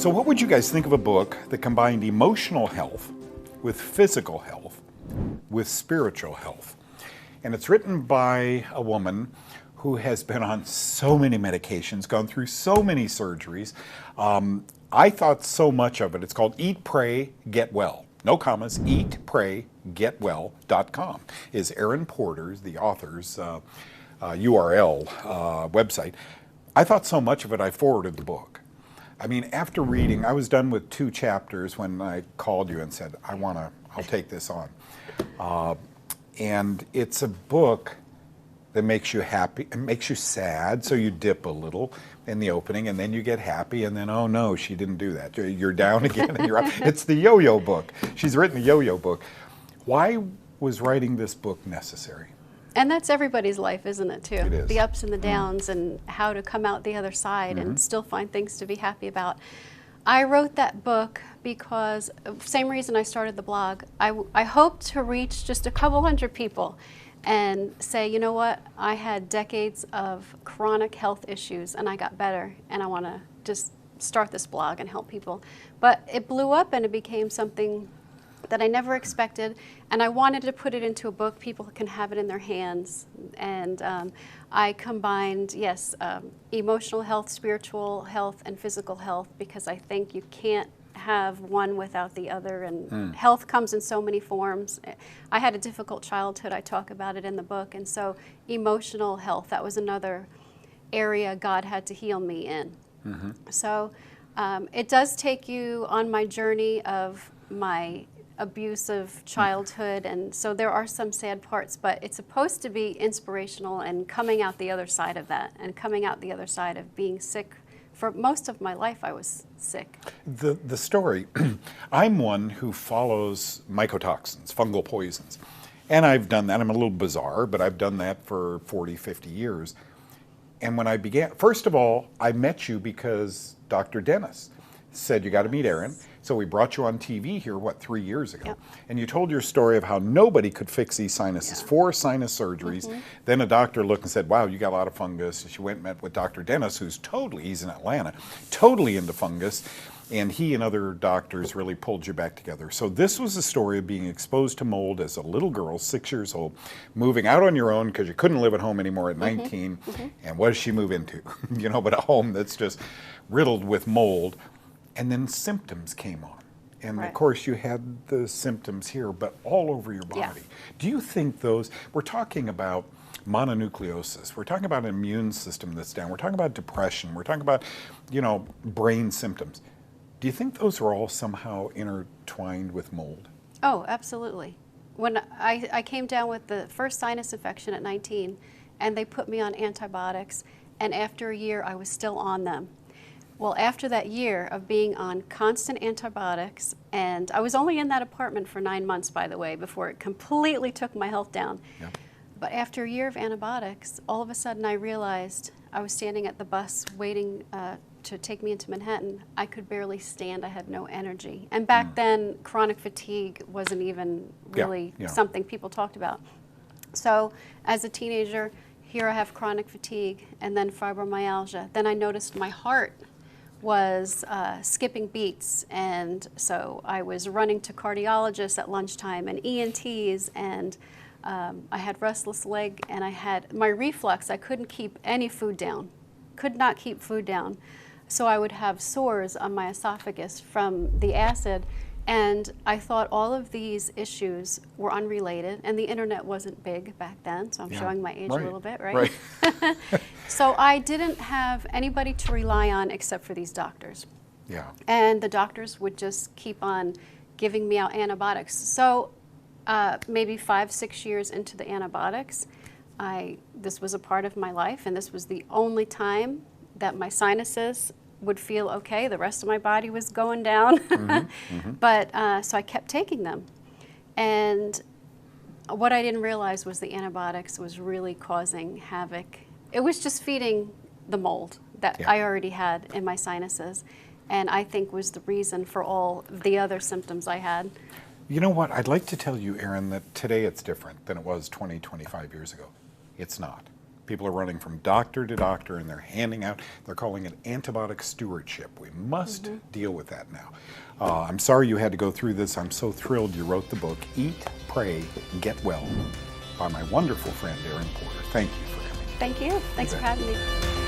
So what would you guys think of a book that combined emotional health with physical health with spiritual health? And it's written by a woman who has been on so many medications, gone through so many surgeries. I thought so much of it. It's called Eat, Pray, Get Well. No commas, eatpraygetwell.com is Erin Porter's, the author's URL website. I thought so much of it, I forwarded the book. I mean, after reading, I was done with 2 chapters when I called you and said, I'll take this on. And it's a book that makes you happy and makes you sad, so you dip a little in the opening, and then you get happy, and then, oh no, she didn't do that. You're down again, and you're up. It's the yo-yo book. She's written the yo-yo book. Why was writing this book necessary? And that's everybody's life, isn't it, too? It is. The ups and the downs and how to come out the other side and still find things to be happy about. I wrote that book because, same reason I started the blog, I hoped to reach just a couple hundred people and say, you know what, I had decades of chronic health issues and I got better, and I want to just start this blog and help people. But it blew up and it became something that I never expected, and I wanted to put it into a book. People can have it in their hands, and I combined, yes, emotional health, spiritual health, and physical health, because I think you can't have one without the other, and health comes in so many forms. I had a difficult childhood. I talk about it in the book, and so emotional health, that was another area God had to heal me in. So it does take you on my journey of my abusive childhood, and so there are some sad parts, but it's supposed to be inspirational and coming out the other side of that, and coming out the other side of being sick. For most of my life I was sick. The story, I'm one who follows mycotoxins, fungal poisons, and I've done that. I'm a little bizarre, but I've done that for 40, 50 years. And when I began, first of all, I met you because Dr. Dennis said, you got to meet Erin. So we brought you on TV here, 3 years ago? Yep. And you told your story of how nobody could fix these sinuses, 4 sinus surgeries. Then a doctor looked and said, wow, you got a lot of fungus. She went and met with Dr. Dennis, he's in Atlanta, totally into fungus. And he and other doctors really pulled you back together. So this was a story of being exposed to mold as a little girl, 6 years old, moving out on your own because you couldn't live at home anymore at 19. And what does she move into? But a home that's just riddled with mold. And then symptoms came on. And of course you had the symptoms here, but all over your body. Yeah. Do you think those, we're talking about mononucleosis, we're talking about an immune system that's down, we're talking about depression, we're talking about, brain symptoms. Do you think those are all somehow intertwined with mold? Oh, absolutely. When I came down with the first sinus infection at 19, and they put me on antibiotics, and after a year I was still on them. Well, after that year of being on constant antibiotics, and I was only in that apartment for 9 months, by the way, before it completely took my health down. Yep. But after a year of antibiotics, all of a sudden I realized I was standing at the bus waiting to take me into Manhattan. I could barely stand. I had no energy. And back then, chronic fatigue wasn't even really something people talked about. So as a teenager, here I have chronic fatigue and then fibromyalgia. Then I noticed my heart was skipping beats, and so I was running to cardiologists at lunchtime and ENTs, and I had restless leg, and I had my reflux. I couldn't keep any food down, could not keep food down. So I would have sores on my esophagus from the acid, and I thought all of these issues were unrelated, and the internet wasn't big back then, so I'm showing my age a little bit, right? So I didn't have anybody to rely on except for these doctors. Yeah. And the doctors would just keep on giving me out antibiotics. So maybe 5, 6 years into the antibiotics, this was a part of my life, and this was the only time that my sinuses would feel okay. The rest of my body was going down. But so I kept taking them. And what I didn't realize was the antibiotics was really causing havoc. It was just feeding the mold that I already had in my sinuses, and I think was the reason for all the other symptoms I had. You know what? I'd like to tell you, Erin, that today it's different than it was 20, 25 years ago. It's not. People are running from doctor to doctor, and they're handing out, they're calling it antibiotic stewardship. We must deal with that now. I'm sorry you had to go through this. I'm so thrilled you wrote the book, Eat, Pray, Get Well, by my wonderful friend, Erin Porter. Thank you for coming. Thank you. Thanks for having me.